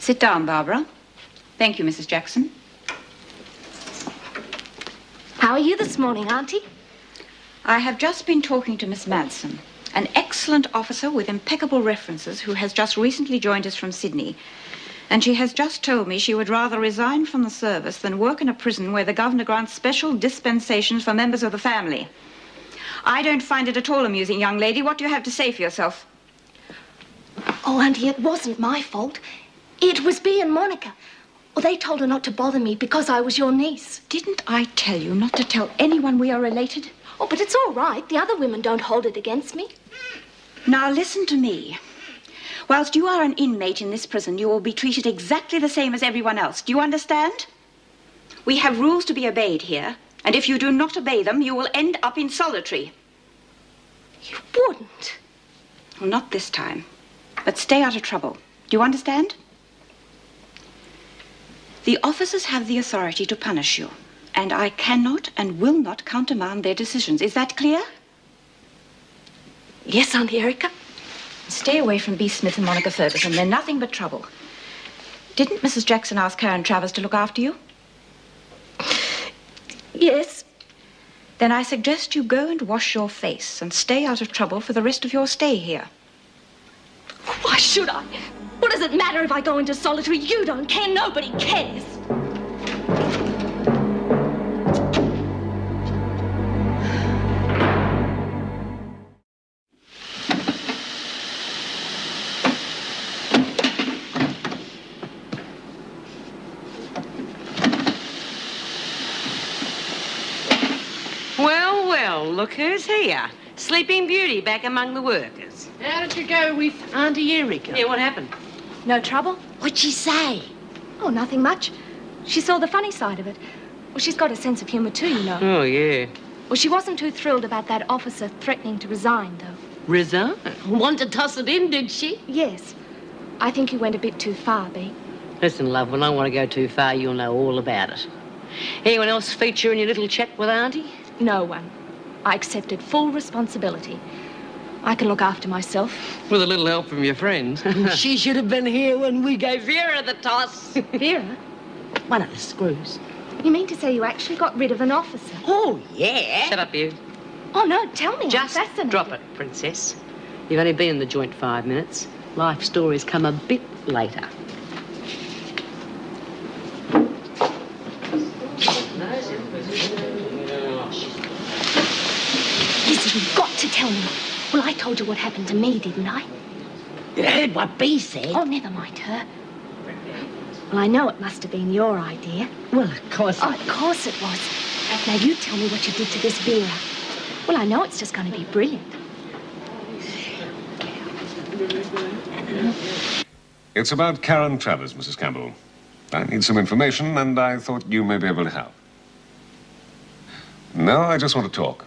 Sit down, Barbara. Thank you, Mrs. Jackson. How are you this morning, Auntie? I have just been talking to Miss Madsen, an excellent officer with impeccable references who has just recently joined us from Sydney. And she has just told me she would rather resign from the service than work in a prison where the governor grants special dispensations for members of the family. I don't find it at all amusing, young lady. What do you have to say for yourself? Oh, Auntie, it wasn't my fault. It was Bea and Monica. Well, they told her not to bother me because I was your niece. Didn't I tell you not to tell anyone we are related? Oh, but it's all right. The other women don't hold it against me. Now, listen to me. Whilst you are an inmate in this prison, you will be treated exactly the same as everyone else. Do you understand? We have rules to be obeyed here, and if you do not obey them, you will end up in solitary. You wouldn't. Well, not this time. But stay out of trouble. Do you understand? The officers have the authority to punish you, and I cannot and will not countermand their decisions. Is that clear? Yes, Auntie Erica. Stay away from B. Smith and Monica Ferguson. They're nothing but trouble. Didn't Mrs. Jackson ask Karen Travers to look after you? Yes. Then I suggest you go and wash your face and stay out of trouble for the rest of your stay here. Why should I? What does it matter if I go into solitary? You don't care. Nobody cares. Well, look who's here. Sleeping Beauty back among the workers. How did you go with Auntie Erica? Yeah, what happened? No trouble? What'd she say? Oh, nothing much. She saw the funny side of it. Well, she's got a sense of humour too, you know. Oh, yeah. Well, she wasn't too thrilled about that officer threatening to resign, though. Resign? Want to toss it in, did she? Yes. I think you went a bit too far, Bea. Listen, love, when I want to go too far, you'll know all about it. Anyone else feature in your little chat with Auntie? No one. I accepted full responsibility. I can look after myself. With a little help from your friends. She should have been here when we gave Vera the toss. Vera? One of the screws. You mean to say you actually got rid of an officer? Oh, yeah. Shut up, you. Oh, no, tell me. Just I'm fascinated. drop it, Princess. You've only been in the joint 5 minutes. Life stories come a bit later. Lizzie, you've got to tell me. Well, I told you what happened to me, didn't I? You heard what Bea said? Oh, never mind her. Well, I know it must have been your idea. Well, of course. Oh, of course it was. Now, you tell me what you did to this Vera. Well, I know it's just going to be brilliant. It's about Karen Travers, Mrs. Campbell. I need some information, and I thought you may be able to help. No, I just want to talk.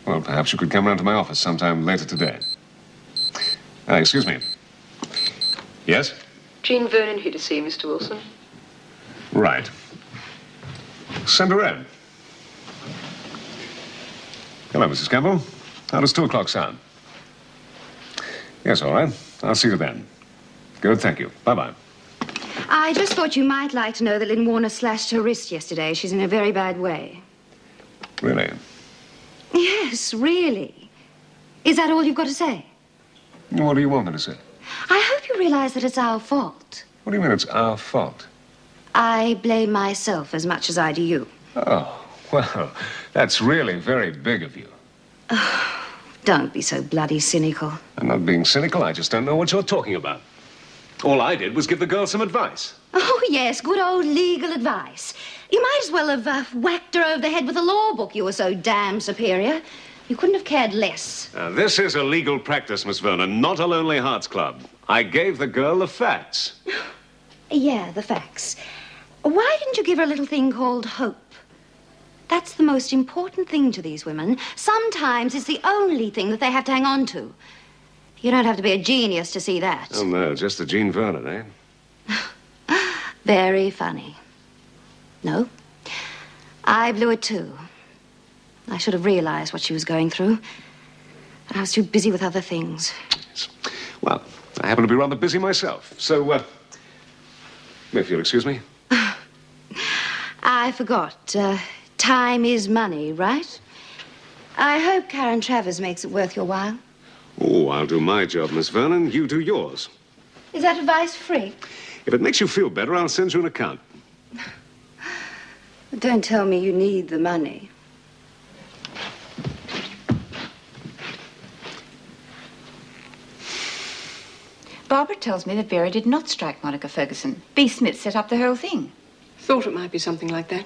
Well, perhaps you could come round to my office sometime later today. Excuse me. Yes? Jean Vernon here to see you, Mr. Wilson. Right. Send her in. Hello, Mrs. Campbell. How does 2 o'clock sound? Yes, all right. I'll see you then. Good, thank you. Bye-bye. I just thought you might like to know that Lynn Warner slashed her wrist yesterday. She's in a very bad way. Really? Yes, really. Is that all you've got to say? What do you want me to say? I hope you realize that it's our fault. What do you mean it's our fault? I blame myself as much as I do you. Oh, well, that's really very big of you. Oh, don't be so bloody cynical. I'm not being cynical. I just don't know what you're talking about. All I did was give the girl some advice. Oh, yes, good old legal advice. You might as well have whacked her over the head with a law book. You were so damn superior. You couldn't have cared less. Now, this is a legal practice, Miss Vernon, not a Lonely Hearts Club. I gave the girl the facts. Yeah, the facts. Why didn't you give her a little thing called hope? That's the most important thing to these women. Sometimes it's the only thing that they have to hang on to. You don't have to be a genius to see that. Oh, no, just a Jean Vernon, eh? Very funny. No, I blew it too. I should have realized what she was going through. But I was too busy with other things. Yes. Well, I happen to be rather busy myself. So, If you'll excuse me. I forgot. Time is money, right? I hope Karen Travers makes it worth your while. Oh, I'll do my job, Miss Vernon. You do yours. Is that advice free? If it makes you feel better, I'll send you an account. Don't tell me you need the money. Barbara tells me that Vera did not strike Monica Ferguson. B. Smith set up the whole thing. Thought it might be something like that.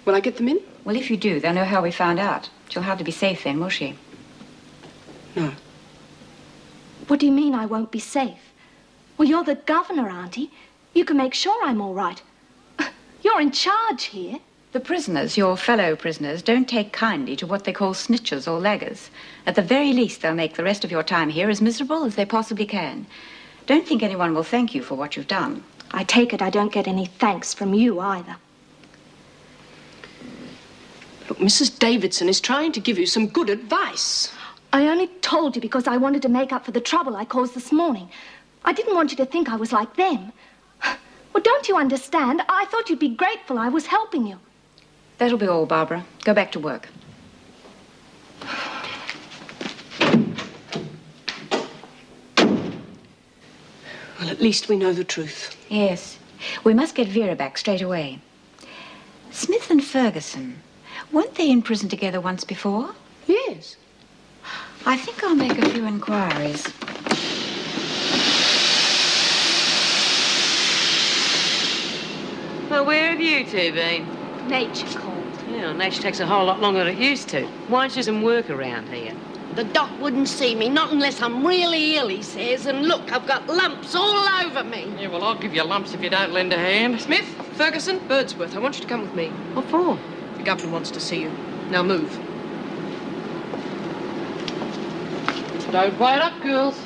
Will I get them in? Well, if you do, they'll know how we found out. She'll hardly be safe then, will she? No. What do you mean I won't be safe? Well, you're the governor, Auntie. You can make sure I'm all right. You're in charge here. The prisoners, your fellow prisoners, don't take kindly to what they call snitchers or laggers. At the very least, they'll make the rest of your time here as miserable as they possibly can. Don't think anyone will thank you for what you've done. I take it I don't get any thanks from you either. Look, Mrs. Davidson is trying to give you some good advice. I only told you because I wanted to make up for the trouble I caused this morning. I didn't want you to think I was like them. Well, don't you understand? I thought you'd be grateful I was helping you. That'll be all, Barbara. Go back to work. Well, at least we know the truth. Yes. We must get Vera back straight away. Smith and Ferguson, weren't they in prison together once before? Yes. I think I'll make a few inquiries. Well, where have you two been? Nature called. Well, nature takes a whole lot longer than it used to. Why don't you do some work around here? The doc wouldn't see me, not unless I'm really ill, he says. And look, I've got lumps all over me. Yeah, well, I'll give you lumps if you don't lend a hand. Smith, Ferguson, Birdsworth, I want you to come with me. What for? The governor wants to see you. Now move. Don't wait up, girls.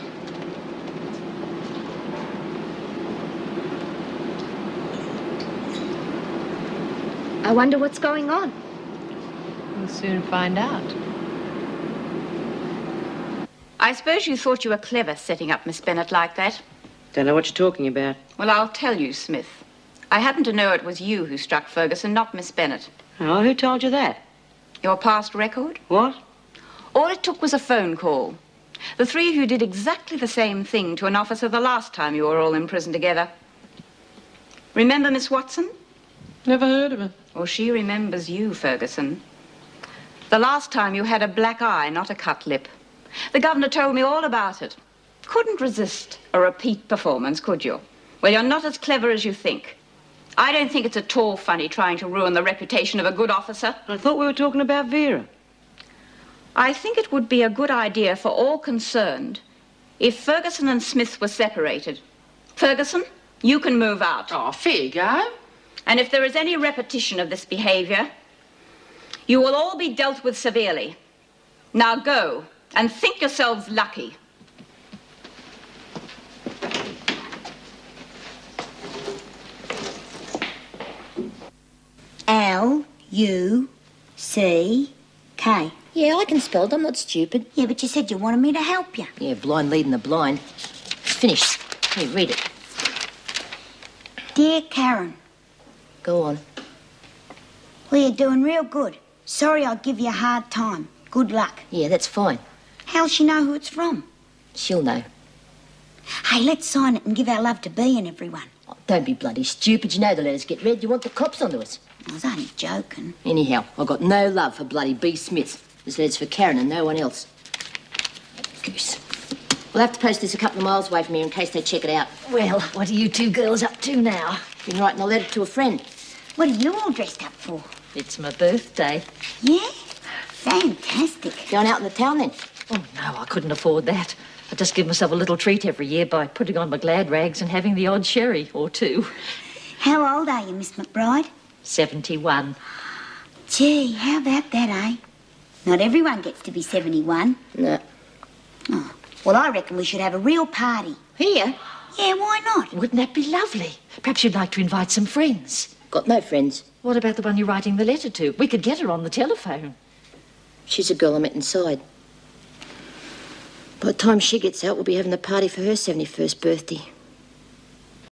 I wonder what's going on. We'll soon find out. I suppose you thought you were clever setting up Miss Bennet like that. Don't know what you're talking about. Well, I'll tell you, Smith. I happen to know it was you who struck Ferguson, not Miss Bennet. Oh, who told you that? Your past record? What? All it took was a phone call. The three of you did exactly the same thing to an officer the last time you were all in prison together. Remember Miss Watson? Never heard of her. Well, she remembers you, Ferguson. The last time you had a black eye, not a cut lip. The governor told me all about it. Couldn't resist a repeat performance, could you? Well, you're not as clever as you think. I don't think it's at all funny trying to ruin the reputation of a good officer. I thought we were talking about Vera. I think it would be a good idea for all concerned if Ferguson and Smith were separated. Ferguson, you can move out. Oh, fair go. And if there is any repetition of this behavior, you will all be dealt with severely. Now go and think yourselves lucky. L-U-C-K. Yeah, I can spell it. I'm not stupid. Yeah, but you said you wanted me to help you. Yeah, blind leading the blind. It's finished. Hey, read it. Dear Karen. Go on. Well, you're doing real good. Sorry I'll give you a hard time. Good luck. Yeah, that's fine. How'll she know who it's from? She'll know. Hey, let's sign it and give our love to Bea and everyone. Oh, don't be bloody stupid. You know the letters get read. You want the cops onto us. I was only joking. Anyhow, I've got no love for bloody B. Smith. This letter's for Karen and no one else. Goose. We'll have to post this a couple of miles away from here in case they check it out. Well, what are you two girls up to now? Been writing a letter to a friend. What are you all dressed up for? It's my birthday. Yeah? Fantastic. Going out in the town then? Oh, no, I couldn't afford that. I just give myself a little treat every year by putting on my glad rags and having the odd sherry or two. How old are you, Miss McBride? 71. Gee, how about that, eh? Not everyone gets to be 71. No. Oh, well, I reckon we should have a real party. Here? Yeah, why not? Wouldn't that be lovely? Perhaps you'd like to invite some friends. Got no friends. What about the one you're writing the letter to? We could get her on the telephone. She's a girl I met inside. By the time she gets out, we'll be having a party for her 71st birthday.